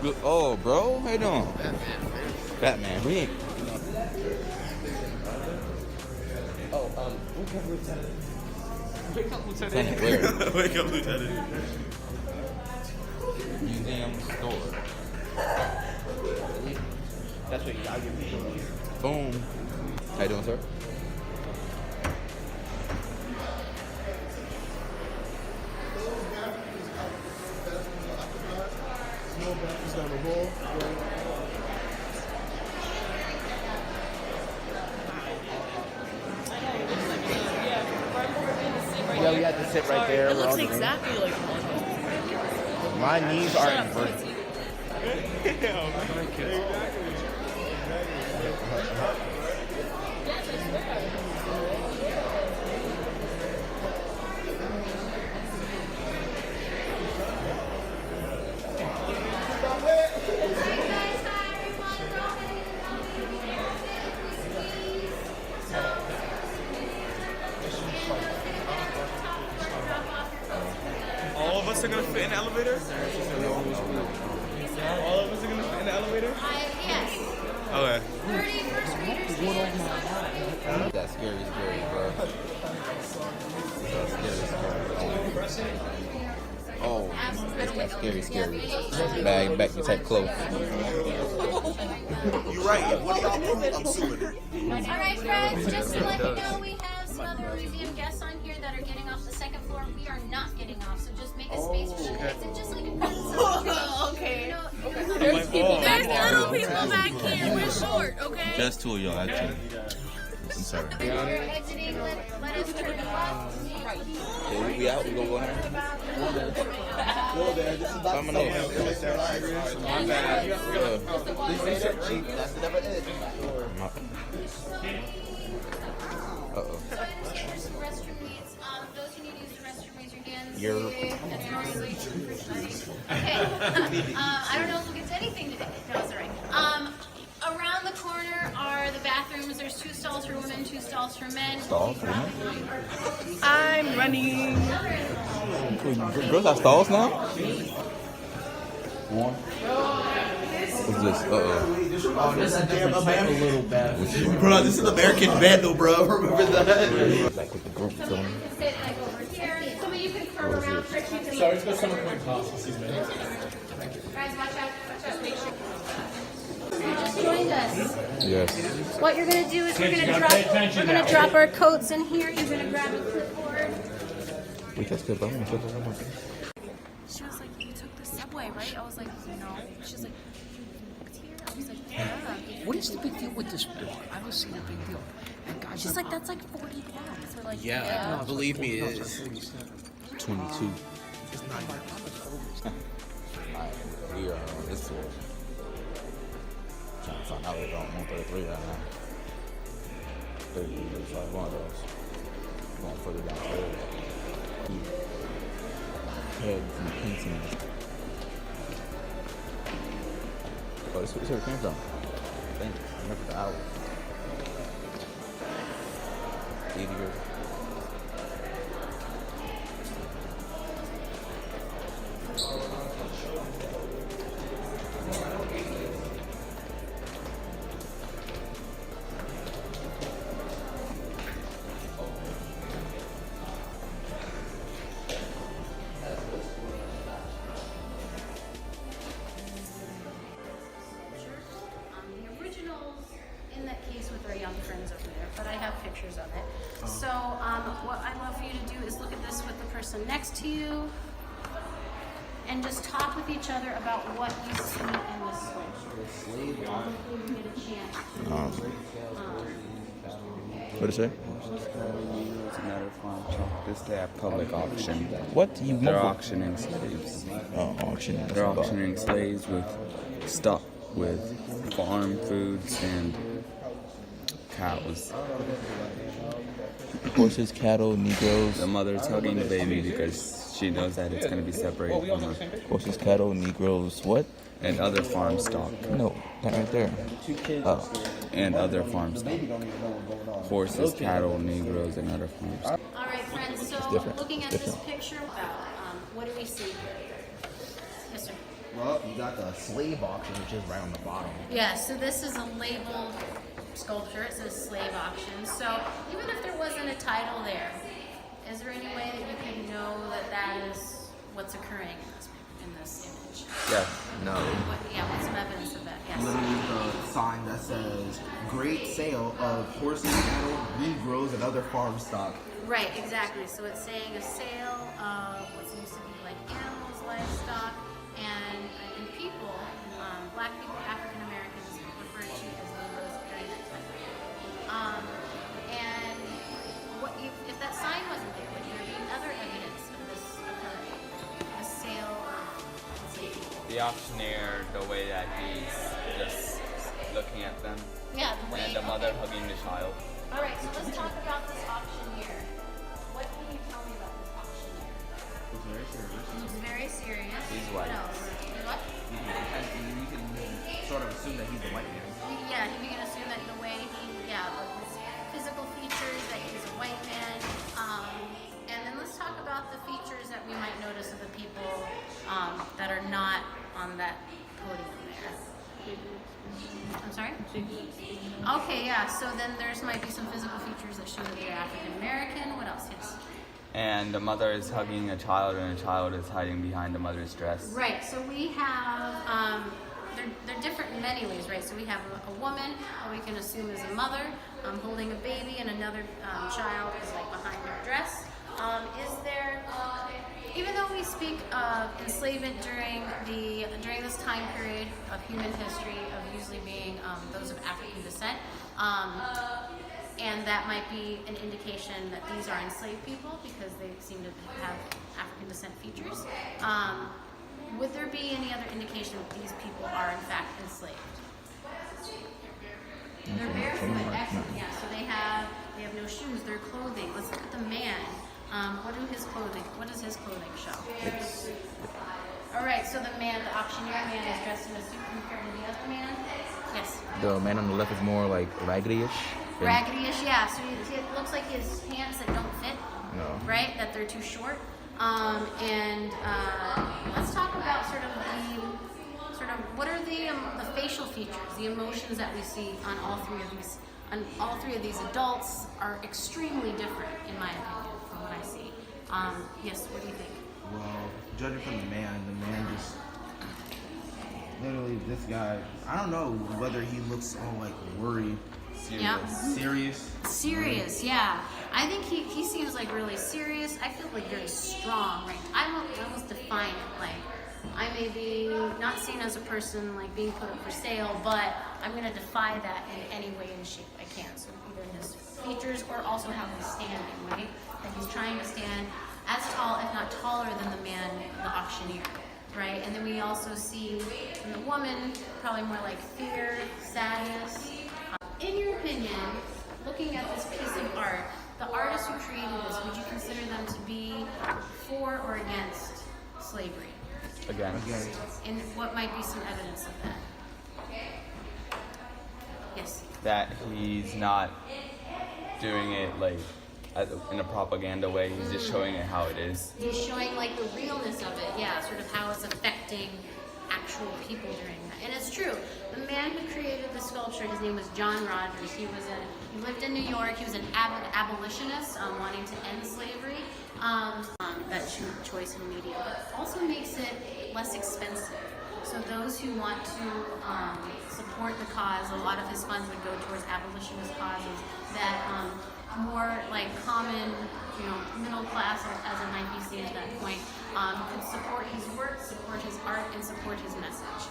Speaker 4: Good. Oh, bro, how you doing? Batman. We ain't. Lieutenant where?
Speaker 1: Wake up, Lieutenant.
Speaker 4: Museum store.
Speaker 7: That's what I'll give you.
Speaker 4: Boom. How you doing, sir?
Speaker 7: Yeah, we had to sit right there.
Speaker 2: It
Speaker 7: where
Speaker 2: looks
Speaker 7: all the-
Speaker 2: exactly like one.
Speaker 7: My knees are
Speaker 2: Shut up,
Speaker 7: inverted.
Speaker 2: Quincy.
Speaker 1: All of us are gonna fit in the elevator? All of us are gonna fit in the elevator?
Speaker 9: Yes.
Speaker 1: Okay.
Speaker 9: 31st graders.
Speaker 4: That's scary, bro. That's scary. Oh, that's scary. Back you type close.
Speaker 7: You're right. What do y'all do? I'm suing her.
Speaker 9: All right, friends, just to let you know, we have some other museum guests on here that are getting off the second floor. We are not getting off, so just make a space for you guys. And just like a
Speaker 2: Okay.
Speaker 9: There's
Speaker 2: There's little people back here. We're short, okay?
Speaker 4: Just two of y'all, actually. I'm sorry.
Speaker 9: When you're exiting, let us turn you off.
Speaker 4: Okay, we out. We gonna go in there. I'm gonna know.
Speaker 7: My bad. Please research cheap. That's never it.
Speaker 9: So
Speaker 4: Uh-oh.
Speaker 9: restroom needs, those who need to use the restroom, raise your hands.
Speaker 4: You're-
Speaker 9: Okay. I don't know if we'll get to anything today. No, it's all right. Around the corner are the bathrooms. There's 2 stalls for women, 2 stalls for men.
Speaker 4: Stalls for men?
Speaker 2: I'm running.
Speaker 4: Girls have stalls now? One. What's this?
Speaker 7: Oh, this is a damn American bed. Bro, this is American Vandal, bro. Remember that?
Speaker 4: Back with the group.
Speaker 9: So you can sit like over here. Some of you can curve around. Trick, you can
Speaker 3: Sorry, it's got someone point cost. Excuse me.
Speaker 9: Guys, watch out. Make sure. You just joined us.
Speaker 4: Yes.
Speaker 9: What you're gonna do is we're gonna drop our coats in here. You're gonna grab a clipboard.
Speaker 4: We just did that.
Speaker 9: She was like, "You took the subway, right?" I was like, "No." She's like, "You walked here?" I was like, "Yeah."
Speaker 5: What is the big deal with this bar? I don't see the big deal. And guys,
Speaker 9: She's like, "That's like 40 blocks." We're like,
Speaker 7: Yeah, believe me, it is.
Speaker 4: 22. Alright, we are on this tour. Trying to find out we're on 133 right now. 35, one of those. Going further down the road. Head from the painting. Oh, this is where it came from. I think. I remember the hour. easier.
Speaker 9: The originals in that case with our young friends over there, but I have pictures of it. So what I'd love for you to do is look at this with the person next to you and just talk with each other about what you see in this switch. Hopefully you get a chance.
Speaker 4: What did it say?
Speaker 10: It's a matter of farm chalk. This day at public auction.
Speaker 4: What? You
Speaker 10: They're
Speaker 4: mumbled.
Speaker 10: auctioning slaves.
Speaker 4: Oh, auction.
Speaker 10: They're auctioning slaves with stuff with farm foods and cows.
Speaker 4: Horses, cattle, Negroes.
Speaker 10: The mother's hugging the baby because she knows that it's going to be separated from her.
Speaker 4: Horses, cattle, Negroes. What?
Speaker 10: And other farm stock.
Speaker 4: No, that right there. Oh.
Speaker 10: And other farm stock. Horses, cattle, Negroes, and other farm stock.
Speaker 9: All right, friends, so
Speaker 4: different.
Speaker 9: looking at
Speaker 4: It's
Speaker 9: this
Speaker 4: different.
Speaker 9: picture, what do we see? Yes, sir.
Speaker 7: Well, you got the slave auction, which is right on the bottom.
Speaker 9: Yeah, so this is a labeled sculpture. It says slave auction. So even if there wasn't a title there, is there any way that you can know that that is what's occurring in this image?
Speaker 7: Yes. No.
Speaker 9: What's some evidence of that? Yes.
Speaker 7: Literally the sign that says "Great Sale of Horses, Cattle, Negroes, and Other Farm Stock."
Speaker 9: Right, exactly. So it's saying a sale of what seems to be like animals, livestock, and people, black people, African Americans, referred to as Negroes during that time. And what if that sign wasn't there? Would there be other evidence of this occurring? A sale of enslaved people?
Speaker 10: The auctioneer, the way that he's just looking at them.
Speaker 9: Yeah, the way.
Speaker 10: And the mother hugging the child.
Speaker 9: All right, so let's talk about this auctioneer. What can you tell me about this auctioneer?
Speaker 7: It's very serious.
Speaker 9: He's very serious.
Speaker 10: He's white.
Speaker 9: What else? What?
Speaker 7: You can sort of assume that he's a white man.
Speaker 9: Yeah, you can assume that the way like his physical features, that he's a white man. And then let's talk about the features that we might notice of the people that are not on that podium there. I'm sorry? Okay, yeah, so then there's might be some physical features that show that they're African American. What else? Yes.
Speaker 10: And the mother is hugging a child, and a child is hiding behind the mother's dress.
Speaker 9: Right, so we have, they're different in many ways, right? So we have a woman, who we can assume is a mother, holding a baby, and another child is like behind her dress. Is there, even though we speak of enslavement during this time period of human history, of usually being those of African descent, and that might be an indication that these are enslaved people because they seem to have African descent features. Would there be any other indication that these people are in fact enslaved? They're barefoot, excellent. Yeah, so they have no shoes. Their clothing. Let's look at the man. What does his clothing show? All right, so the auctioneer man is dressed in a suit compared to the other man. Yes.
Speaker 4: The man on the left is more like raggedy-ish.
Speaker 9: Raggedy-ish, yeah. So it looks like his pants that don't fit.
Speaker 4: No.
Speaker 9: Right, that they're too short. Let's talk about what are the facial features, the emotions that we see on all three of these. On all three of these adults are extremely different, in my opinion, from what I see. Yes, what do you think?
Speaker 7: Well, judging from the man just literally this guy. I don't know whether he looks all like worried, serious.
Speaker 9: Yeah. I think he seems like really serious. I feel like very strong. Right? I almost define it like I may be not seen as a person like being put up for sale, but I'm going to defy that in any way and shape I can. So either his features or also how he's standing, right? That he's trying to stand as tall, if not taller, than the man, the auctioneer, right? And then we also see in the woman probably more like fear, sadness. In your opinion, looking at this piece of art, the artists who created this, would you consider them to be for or against slavery?
Speaker 10: Against.
Speaker 9: And what might be some evidence of that? Yes.
Speaker 10: That he's not doing it like in a propaganda way. He's just showing it how it is.
Speaker 9: He's showing like the realness of it, yeah, sort of how it's affecting actual people during that. And it's true. The man who created the sculpture, his name was John Rogers. He lived in New York. He was an abolitionist, wanting to end slavery. That choice in media, but also makes it less expensive. So those who want to support the cause, a lot of his funds would go towards abolitionist causes that more like common, middle class, as it might be seen at that point, could support his work, support his art, and support his message.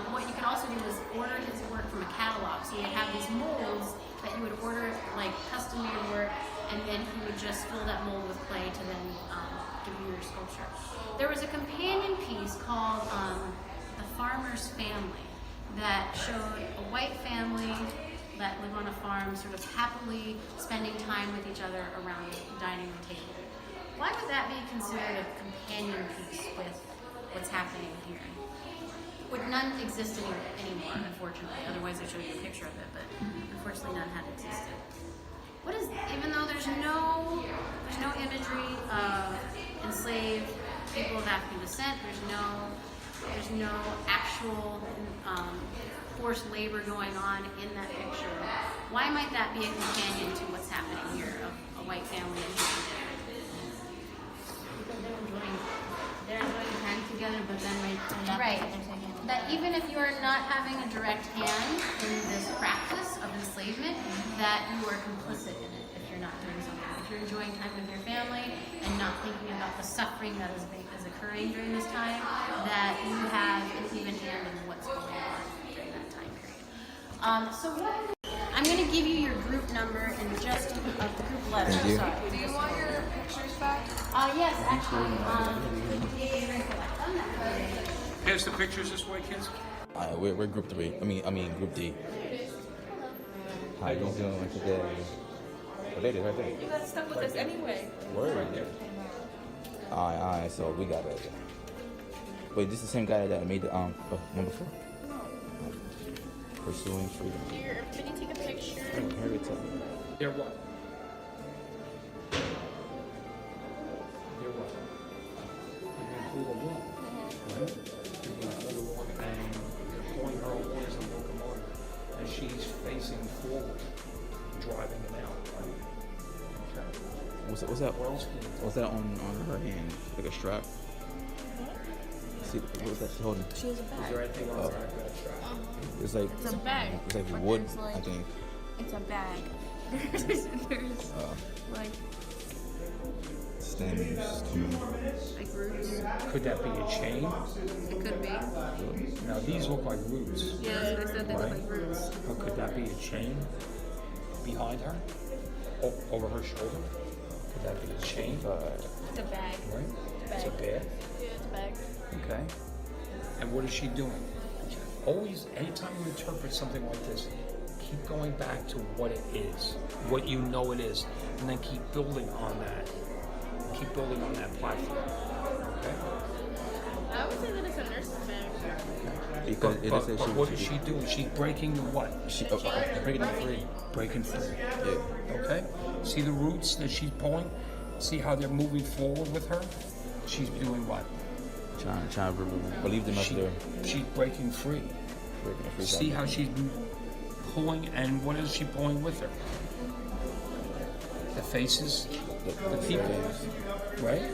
Speaker 9: What you could also do is order his work from a catalog. So you would have these molds that you would order, like custom-made work, and then he would just fill that mold with clay to then give you your sculpture. There was a companion piece called The Farmer's Family that showed a white family that live on a farm sort of happily spending time with each other around the dining room table. Why would that be considered a companion piece with what's happening here? Would none exist anymore, unfortunately. Otherwise I showed you a picture of it, but unfortunately none had existed. Even though there's no imagery of enslaved people of African descent, there's no actual forced labor going on in that picture. Why might that be a companion to what's happening here of a white family and dinner? Because they're enjoying time together, but then right. That even if you are not having a direct hand in this practice of enslavement, that you are complicit in it if you're not doing something. If you're enjoying time with your family and not thinking about the suffering that is occurring during this time, that you have an even hand in what's going on during that time period. So I'm going to give you your group number and just a group letter.
Speaker 6: Do you want your pictures back?
Speaker 9: Yes, actually.
Speaker 5: Pass the pictures this way, kids.
Speaker 10: We're group 3. I mean group D. How you doing today? Oh, there it is, right there.
Speaker 6: You got stuck with us anyway.
Speaker 10: Word. Alright, so we got it. Wait, this is the same guy that made the number 4? Pursuing freedom.
Speaker 6: Here, can you take a picture?
Speaker 5: They're what? They're what? You're going to pull a wall, right? You're going to pull the wall and you're pulling her away as a locomotive. And she's facing forward, driving them out, right? Okay.
Speaker 10: What's that? What's that on her hand? Like a strap? See, what was that she's holding?
Speaker 6: She has a bag.
Speaker 5: Is there anything on the back of that strap?
Speaker 10: It's like
Speaker 6: It's a bag.
Speaker 10: It's like
Speaker 6: But
Speaker 10: wood,
Speaker 6: there's, like,
Speaker 10: I think.
Speaker 6: It's a bag. There's like
Speaker 10: Stems.
Speaker 6: roots.
Speaker 5: Could that be a chain?
Speaker 6: It could be.
Speaker 5: Now these look like roots.
Speaker 6: Yeah, that's what I said. They look like roots.
Speaker 5: Or could that be a chain behind her? Over her shoulder? Could that be a chain?
Speaker 6: It's a bag.
Speaker 5: Right? It's a bag?
Speaker 6: Yeah, it's a bag.
Speaker 5: Okay. And what is she doing? Always, anytime you interpret something like this, keep going back to what it is, what you know it is, and then keep building on that. Keep building on that platform. Okay?
Speaker 6: I would say that it's a nurse's bag.
Speaker 10: Because it
Speaker 5: But
Speaker 10: says
Speaker 5: what is she doing? She's breaking the what?
Speaker 10: breaking them free.
Speaker 5: Breaking free.
Speaker 10: Yeah.
Speaker 5: Okay? See the roots that she's pulling? See how they're moving forward with her? She's doing what?
Speaker 10: Trying to believe them up there.
Speaker 5: She's breaking free.
Speaker 10: Breaking free.
Speaker 5: See how she's pulling, and what is she pulling with her? The faces, the people, right?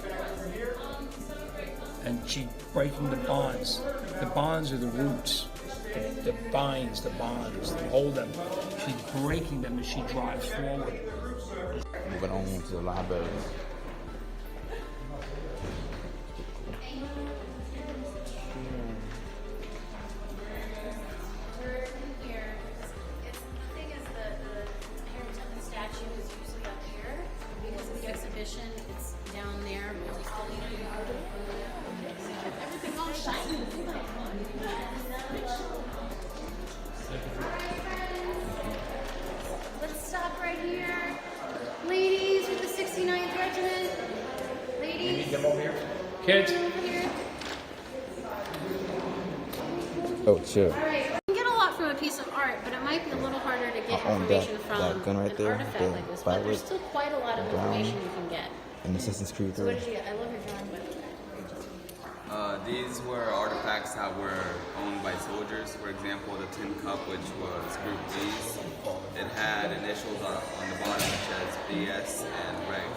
Speaker 5: And she's breaking the bonds. The bonds are the roots. The binds, the bonds, that hold them. She's breaking them as she drives forward.
Speaker 10: Moving on to the library.
Speaker 9: It's down there, but we still need to everything all shiny. Let's stop right here. Ladies with the 69th Regiment. Ladies.
Speaker 5: Come over here. Kids.
Speaker 10: Oh, chill.
Speaker 9: All right. You can get a lot from a piece of art. part, but it might be a little harder to get
Speaker 10: I own
Speaker 9: information
Speaker 10: that
Speaker 9: from
Speaker 10: gun right
Speaker 9: an
Speaker 10: there,
Speaker 9: artifact
Speaker 10: the
Speaker 9: like this. But there's
Speaker 10: violet
Speaker 9: still quite a lot of
Speaker 10: brown.
Speaker 9: information you can get.
Speaker 10: In Assassin's Creed
Speaker 9: So
Speaker 10: 3.
Speaker 9: what did you get? I love your drawing.
Speaker 11: These were artifacts that were owned by soldiers. For example, the tin cup, which was Group B's. It had initials on the bottom, such as BS and Reg.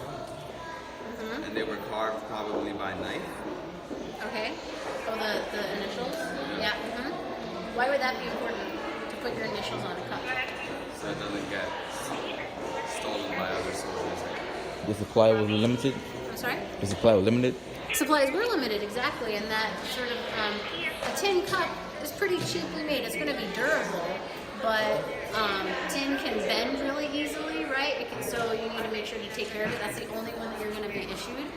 Speaker 11: And they were carved probably by knife.
Speaker 9: Okay. Oh, the initials? Yeah. Why would that be important to put your initials on a cup?
Speaker 11: So it doesn't get stolen by other soldiers.
Speaker 10: The supply was limited.
Speaker 9: I'm sorry?
Speaker 10: The supply was limited.
Speaker 9: Supplies were limited, exactly, and that sort of a tin cup is pretty cheaply made. It's going to be durable, but tin can bend really easily, right? So you need to make sure to take care of it. That's the only one that you're going to be issued.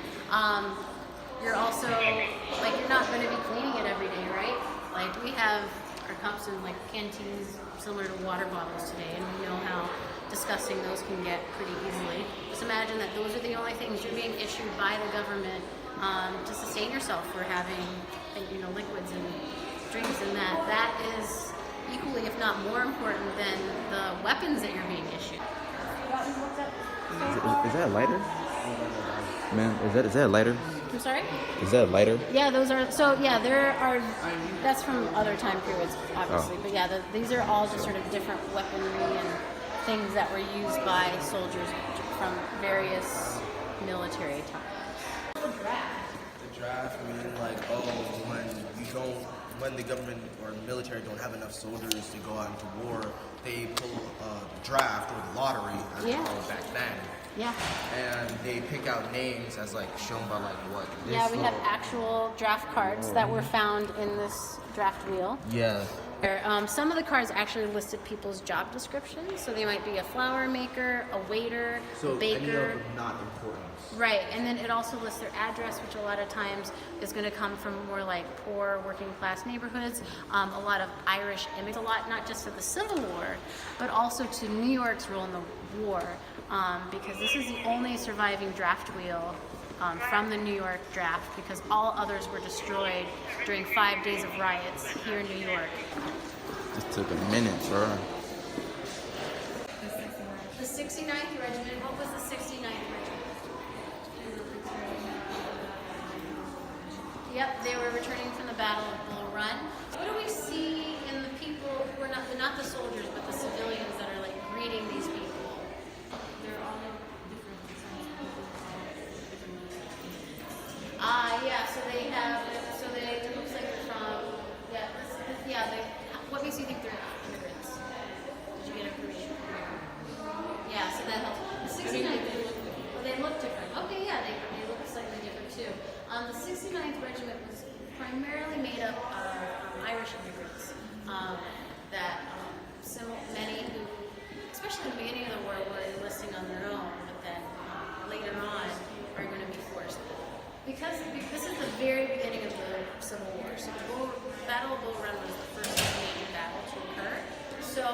Speaker 9: You're also you're not going to be cleaning it every day, right? Like we have our cups in like canteens similar to water bottles today, and we know how disgusting those can get pretty easily. Just imagine that those are the only things you're being issued by the government to sustain yourself for having, liquids and drinks, and that is equally, if not more important than the weapons that you're being issued.
Speaker 10: Is that a lighter? Man, is that a lighter?
Speaker 9: I'm sorry?
Speaker 10: Is that a lighter?
Speaker 9: Yeah, those are, so yeah, there are, that's from other time periods, obviously, but yeah, these are all just sort of different weaponry and things that were used by soldiers from various military times. The
Speaker 7: draft meaning when the government or military don't have enough soldiers to go out into war, they pull the draft or the lottery, as they call it back then.
Speaker 9: Yeah.
Speaker 7: And they pick out names as shown by what?
Speaker 9: Yeah, we have actual draft cards that were found in this draft wheel.
Speaker 7: Yeah.
Speaker 9: Some of the cards actually listed people's job descriptions, so they might be a flour maker, a waiter, a baker.
Speaker 7: Any of them not important.
Speaker 9: Right, and then it also lists their address, which a lot of times is going to come from more poor working class neighborhoods. A lot of Irish immigrants, a lot not just of the Civil War, but also to New York's role in the war, because this is the only surviving draft wheel from the New York draft, because all others were destroyed during 5 days of riots here in New York.
Speaker 10: Just took a minute, bro.
Speaker 9: The 69th Regiment, what was the 69th Regiment? Yep, they were returning from the Battle of Bull Run. What do we see in the people who are not the soldiers, but the civilians that are greeting these people? They're all yeah, so they have, it looks like they're from, what makes you think they're immigrants? Did you get information from there? Yeah, so that helps. The 69th, they look different. Okay, yeah, they look slightly different too. The 69th Regiment was primarily made up of Irish immigrants many who, especially in the beginning of the war, were enlisting on their own, but then later on are going to be forced. Because this is the very beginning of the Civil War, so the Battle of Bull Run was the first major battle to occur. So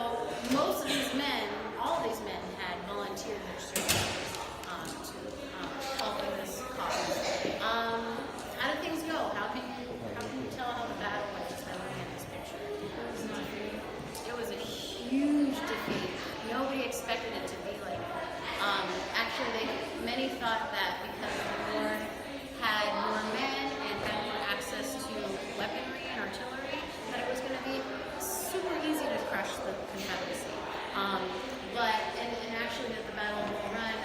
Speaker 9: most of these men, all of these men, had volunteered their services to help in this cause. How did things go? How can you tell how the battle went just by looking at this picture? It was a huge defeat. Nobody expected it to be like that. Actually, many thought that because the war had more men and had more access to weaponry and artillery, that it was going to be super easy to crush the Confederacy. And actually at the Battle of Bull Run,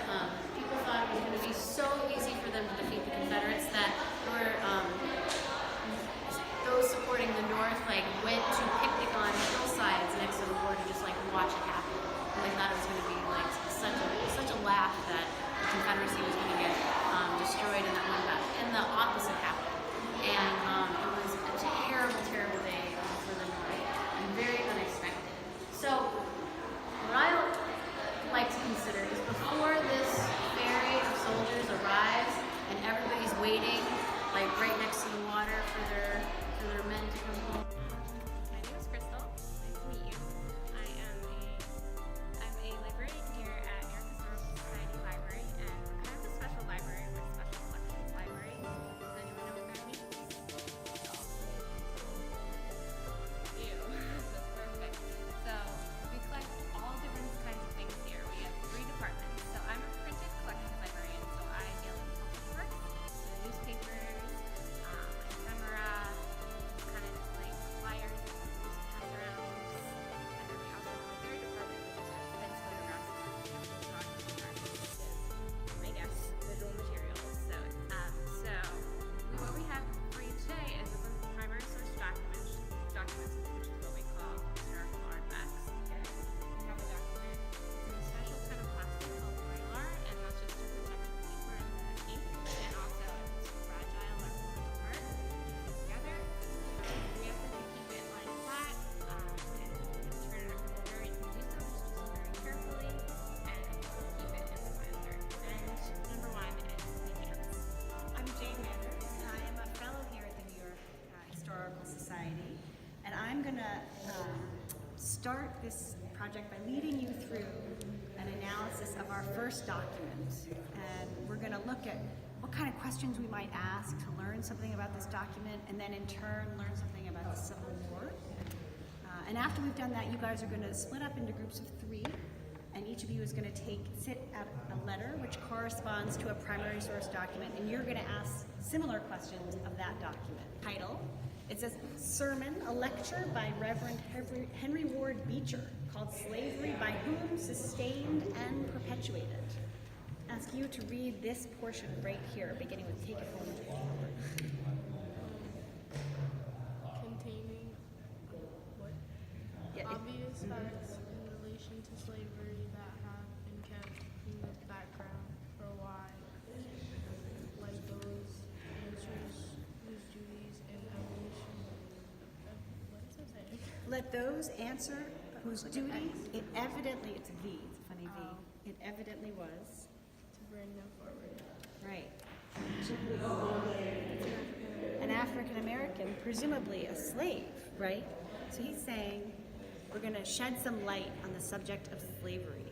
Speaker 12: start this project by leading you through an analysis of our first document. And we're going to look at what kind of questions we might ask to learn something about this document, and then in turn learn something about the Civil War. And after we've done that, you guys are going to split up into groups of 3, and each of you is going to sit at a letter which corresponds to a primary source document, and you're going to ask similar questions of that document. Title, it says Sermon, a lecture by Reverend Henry Ward Beecher called Slavery by Whom Sustained and Perpetuated. Ask you to read this portion right here, beginning with Take It Home.
Speaker 13: Containing what?
Speaker 12: Yeah,
Speaker 13: Obvious facts in relation to slavery that have been kept in the background for a while, like those answers whose duties and evolution. What is it saying?
Speaker 12: Let those answer whose duty, it evidently, it's a V, it's a funny V. It evidently was.
Speaker 13: To bring them forward.
Speaker 12: Right. An African American, presumably a slave, right? So he's saying we're going to shed some light on the subject of slavery.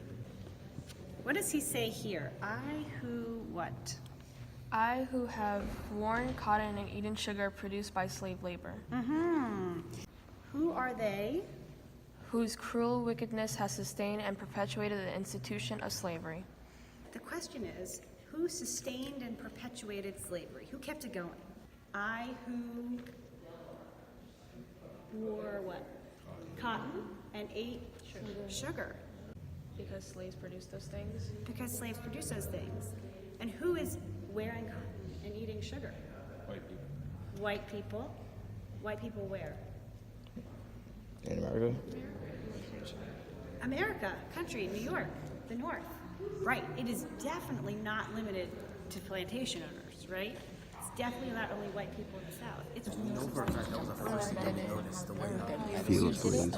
Speaker 12: What does he say here? I who what?
Speaker 13: I who have worn cotton and eaten sugar produced by slave labor.
Speaker 12: Mm-hmm. Who are they?
Speaker 13: Whose cruel wickedness has sustained and perpetuated the institution of slavery.
Speaker 12: The question is, who sustained and perpetuated slavery? Who kept it going? I who wore what? Cotton and ate sugar.
Speaker 13: Because slaves produced those things?
Speaker 12: Because slaves produced those things. And who is wearing cotton and eating sugar?
Speaker 10: White people.
Speaker 12: White people. White people where?
Speaker 10: In America?
Speaker 12: America, country, New York, the North. Right. It is definitely not limited to plantation owners, right? It's definitely not only white people in the South. It's
Speaker 7: We know for a fact that was the first thing we noticed, the way
Speaker 4: Feels for these.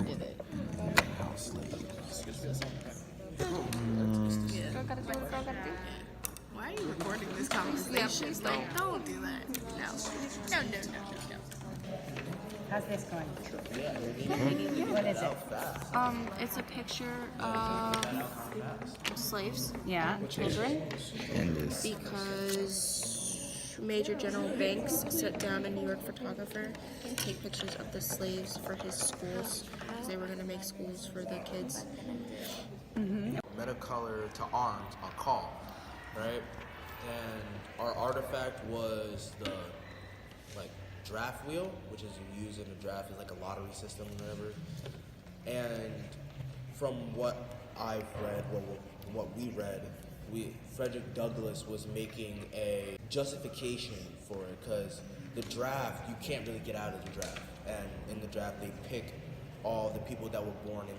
Speaker 6: Why are you recording this conversation? Yeah, please don't. Don't do that. No. No.
Speaker 12: How's this going? What is it?
Speaker 13: It's a picture of slaves.
Speaker 12: Yeah.
Speaker 13: Children.
Speaker 4: And this.
Speaker 13: Because Major General Banks sat down a New York photographer to take pictures of the slaves for his schools, because they were going to make schools for the kids.
Speaker 7: Metacolor to arms on call, right? And our artifact was the draft wheel, which is used in a draft, is like a lottery system or whatever. And from what I've read, what we read, Frederick Douglass was making a justification for it, because the draft, you can't really get out of the draft. And in the draft, they pick all the people that were born in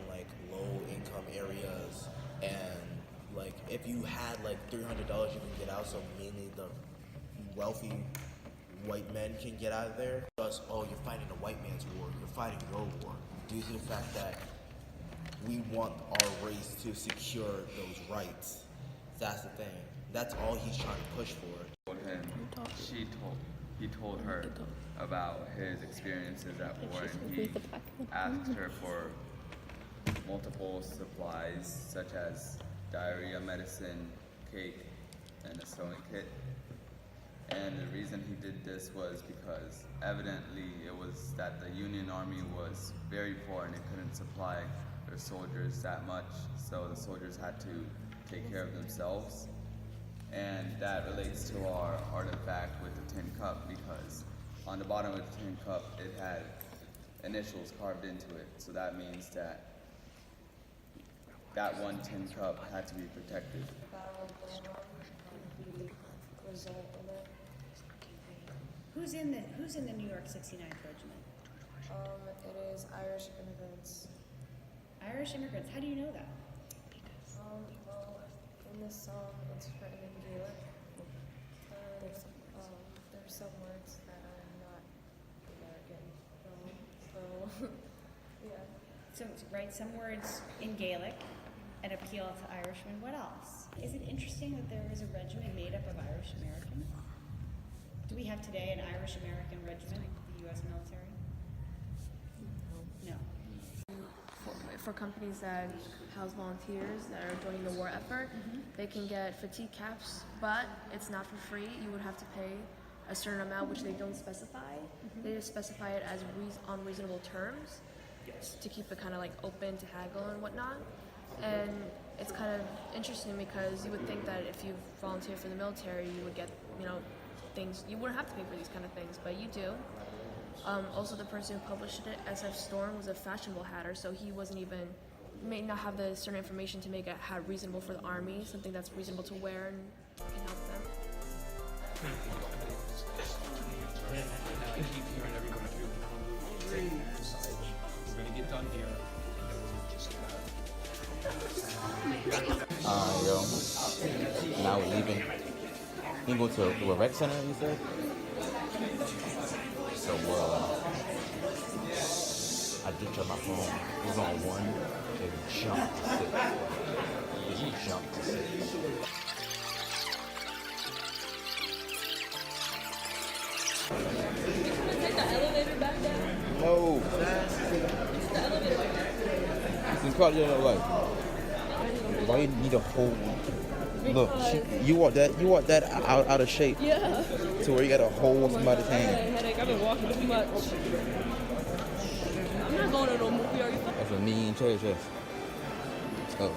Speaker 7: low income areas, and if you had $300, you can get out. So mainly the wealthy white men can get out of there. Because, you're fighting a white man's war, you're fighting your war, due to the fact that we want our race to secure those rights. That's the thing. That's all he's trying to push for.
Speaker 11: He told her about his experiences at war, and he asked her for multiple supplies such as diarrhea medicine, cake, and a sewing kit. And the reason he did this was because evidently it was that the Union Army was very poor and it couldn't supply their soldiers that much, so the soldiers had to take care of themselves. And that relates to our artifact with the tin cup, because on the bottom of the tin cup it had initials carved into it, so that means that that one tin cup had to be protected.
Speaker 12: Who's in the New York 69th Regiment?
Speaker 13: It is Irish immigrants.
Speaker 12: Irish immigrants. How do you know that?
Speaker 13: Well, in this song, it's written in Gaelic. There's some words that are not American. So, yeah.
Speaker 12: So write some words in Gaelic and appeal to Irishmen. What else? Is it interesting that there was a regiment made up of Irish Americans? Do we have today an Irish American regiment, the U.S. military? No.
Speaker 13: for companies that house volunteers that are joining the war effort, they can get fatigue caps, but it's not for free. You would have to pay a certain amount, which they don't specify. They just specify it as on reasonable terms to keep it kind of like open to haggle and whatnot. And it's kind of interesting because you would think that if you volunteer for the military, you would get, things, you wouldn't have to pay for these kind of things, but you do. Also, the person who published it, SF Storm, was a fashionable hatter, so he may not have the certain information to make a hat reasonable for the army, something that's reasonable to wear and can help them.
Speaker 5: I keep hearing everybody we're gonna get done here.
Speaker 4: Yo. Now we're leaving. You go to a rec center, you said? So, I just checked my phone. It was on 1. It jumped to 6. It jumped to 6.
Speaker 2: Take the elevator back down.
Speaker 4: No.
Speaker 2: The elevator back down.
Speaker 4: You can call it like, why you need a whole one? Look, you want that out of shape.
Speaker 2: Yeah.
Speaker 4: To where you gotta hold somebody's hand.
Speaker 2: Headache. I've been walking too much. I'm not going to no movie. Are you?
Speaker 4: That's a knee and chest. Oh.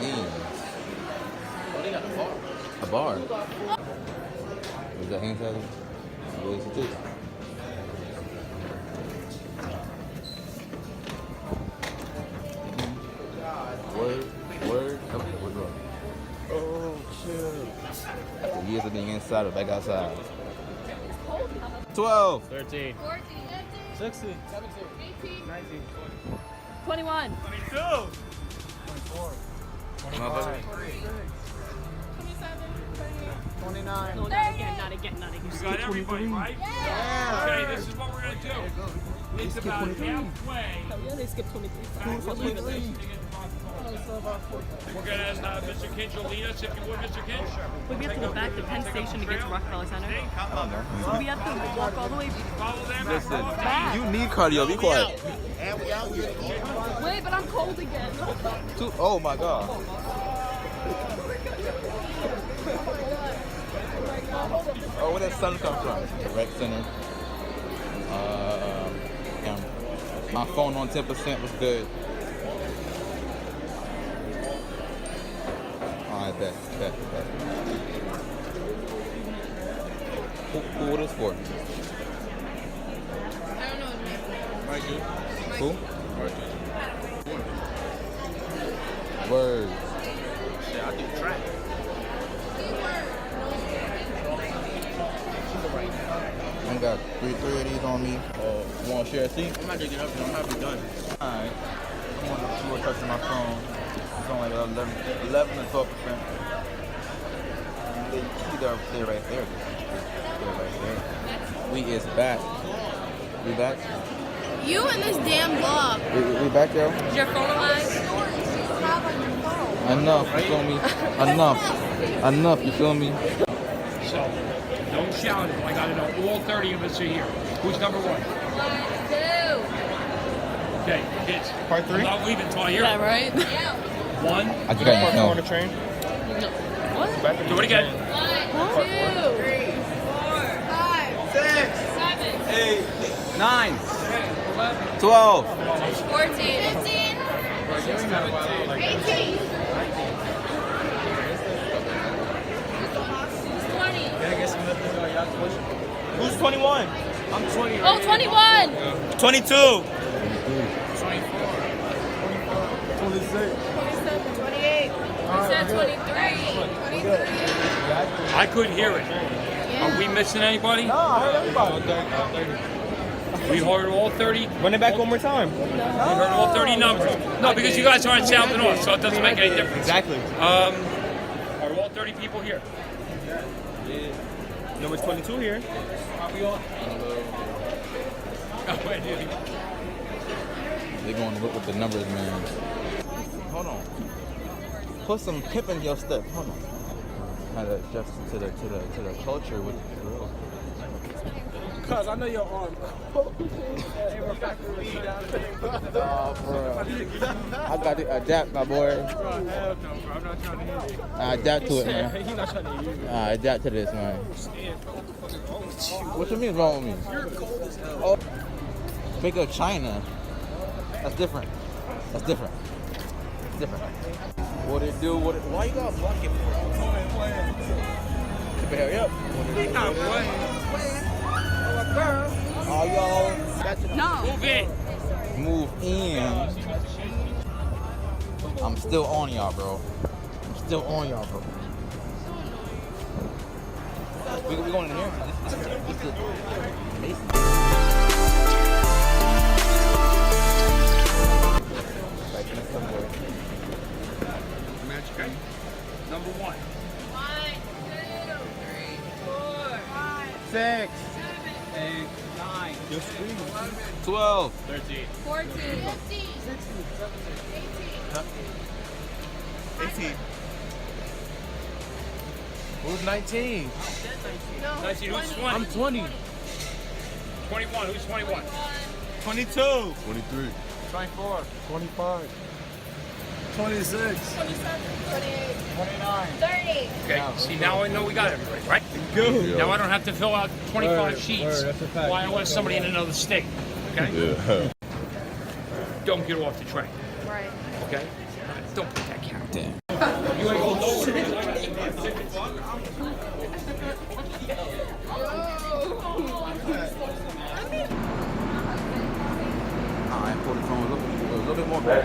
Speaker 4: Man.
Speaker 7: Oh, they got a bar.
Speaker 4: A bar. Is that hand sanitizer? Yes, it is. Word. Okay, what's wrong? Oh, chill. After years of being inside or back outside. 12.
Speaker 8: 13.
Speaker 2: 14.
Speaker 8: 16.
Speaker 2: 17.
Speaker 8: 18. 19.
Speaker 2: 21.
Speaker 8: 22. 24. 25. 26. 27. 28. 29.
Speaker 2: No, not again.
Speaker 5: You got everybody, right?
Speaker 2: Yeah.
Speaker 5: Okay, this is what we're gonna do. It's about halfway.
Speaker 2: Oh, yeah, they skipped 23.
Speaker 5: We're gonna ask Mr. Kinch will lead us, if you would, Mr. Kinch.
Speaker 2: Would we have to go back to Penn Station to get to Rockefeller Center?
Speaker 4: I don't know.
Speaker 2: Would we have to walk all the way
Speaker 5: Follow them.
Speaker 4: Listen, you need cardio. Be quiet.
Speaker 7: And we out here.
Speaker 2: Wait, but I'm cold again.
Speaker 4: Oh my God. Oh, where that sun come from? The rec center. My phone on 10% was good. Alright, bet. Who what is for?
Speaker 6: I don't know his name.
Speaker 4: Who? Word.
Speaker 7: Shit, I do track.
Speaker 4: I got three of these on me. You want to share a seat?
Speaker 7: I'm not drinking up because I'm halfway done.
Speaker 4: Alright. I'm on the tour touching my phone. It's only 11 to 12%. They're right there. They're right there. We is back. We back?
Speaker 6: You and this damn blog.
Speaker 4: We back, yo?
Speaker 2: Is your phone alive?
Speaker 4: Enough, you feel me? Enough, you feel me?
Speaker 5: So, don't shout it. I gotta know all 30 of us are here. Who's number 1?
Speaker 2: 2.
Speaker 5: Okay, kids.
Speaker 8: Part 3?
Speaker 5: I'm not leaving until I hear
Speaker 2: Yeah,
Speaker 5: it.
Speaker 2: right?
Speaker 5: 1.
Speaker 4: I just got your
Speaker 8: On the
Speaker 4: phone.
Speaker 8: train?
Speaker 2: No. What?
Speaker 5: Do it again.
Speaker 2: 1, 2, 3, 4, 5, 6, 7,
Speaker 4: 8, 9, 12,
Speaker 2: 14, 15, 18, 20.
Speaker 8: Who's 21?
Speaker 5: I'm 20.
Speaker 2: Oh, 21.
Speaker 8: 22.
Speaker 2: 27, 28. You said 23. 23.
Speaker 5: I couldn't hear it. Are we missing anybody?
Speaker 8: No, I heard everybody.
Speaker 5: We heard all 30.
Speaker 8: Run it back one more time.
Speaker 5: We heard all 30 numbers. No, because you guys aren't sounding off, so it doesn't make any difference.
Speaker 8: Exactly.
Speaker 5: Are all 30 people here?
Speaker 8: Yeah. Number 22 here.
Speaker 4: They're going to look with the numbers, man. Hold on. Put some pimp in your step. Hold on. How to adjust to the culture with the girls.
Speaker 8: Cuz I know your arm.
Speaker 4: I got to adapt, my boy.
Speaker 8: Hell no, bro. I'm not trying to hear you.
Speaker 4: I adapt to it, man.
Speaker 8: He's not trying to hear you.
Speaker 4: I adapt to this, man. What you mean wrong with me?
Speaker 8: You're cold as hell.
Speaker 4: Oh, speak of China. That's different. That's different. It's different. What it do? Why you got block it for? Hurry up.
Speaker 8: He's not playing.
Speaker 4: Oh, y'all.
Speaker 6: No.
Speaker 5: Move in.
Speaker 4: Move in. I'm still on y'all, bro. I'm still on y'all, bro. We going in here? This is amazing.
Speaker 5: Okay. Number 1.
Speaker 4: 6,
Speaker 8: 8, 9,
Speaker 4: 12,
Speaker 8: 13,
Speaker 6: 14.
Speaker 8: 18. Who's 19?
Speaker 5: 19. Who's 20?
Speaker 8: I'm 20.
Speaker 5: 21. Who's 21?
Speaker 8: 22.
Speaker 10: 23.
Speaker 8: 24. 25. 26.
Speaker 6: 27. 28.
Speaker 8: 29.
Speaker 6: 30.
Speaker 5: Okay. See, now I know we got everybody, right?
Speaker 8: Good.
Speaker 5: Now I don't have to fill out 25
Speaker 8: Word,
Speaker 5: sheets
Speaker 8: word, that's a fact.
Speaker 5: while I was somebody in another state. Okay?
Speaker 10: Yeah.
Speaker 5: Don't get off the train.
Speaker 6: Right.
Speaker 5: Okay? Don't put that count.
Speaker 10: Damn.
Speaker 5: You ain't going nowhere.
Speaker 4: I pulled the phone a little bit more back.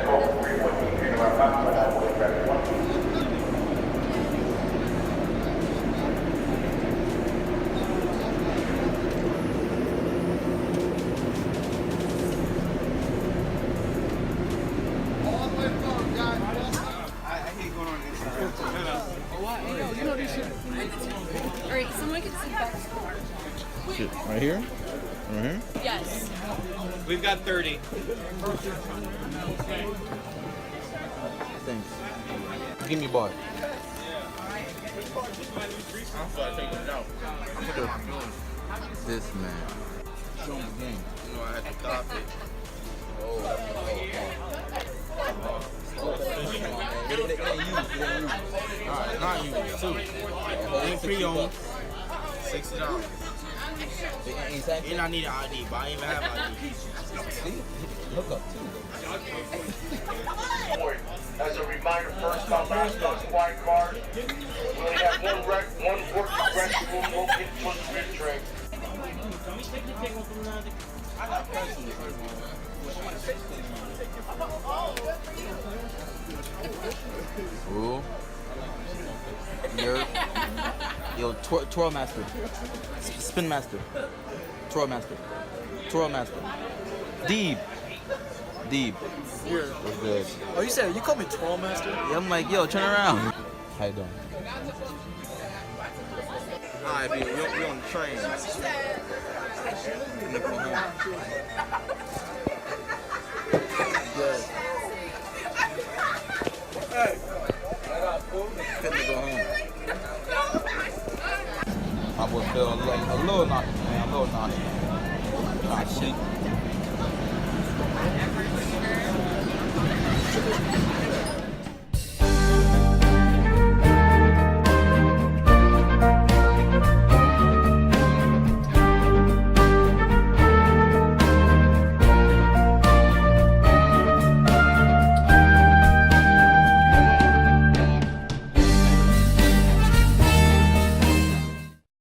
Speaker 6: Alright, someone can sit back.
Speaker 4: Shit, right here? Right here?
Speaker 6: Yes.
Speaker 8: We've got 30.
Speaker 4: Thanks. Give me a bar. This man. Show him the game.
Speaker 7: You know, I had to stop it.
Speaker 4: Alright, not you. Two.
Speaker 7: Ain't pre-owned. $60.
Speaker 4: Exactly.
Speaker 7: And I need an ID, but I ain't even have an ID.
Speaker 4: See? Look up too.
Speaker 14: As a reminder, first come, last come, squad card. We only have one working record room located for the rear tray.
Speaker 4: Ooh. Yo, twirl master. Spin master. Twirl master. Twirl master. Deeb. What's good?
Speaker 8: Oh, you call me Twirl Master?
Speaker 4: Yeah, I'm like, yo, turn around. How you doing?
Speaker 7: Alright, we on the train.
Speaker 4: Good.
Speaker 7: Hey.
Speaker 4: Finna go home. My boy feel a little naughty, man. A little naughty. Nah, shit.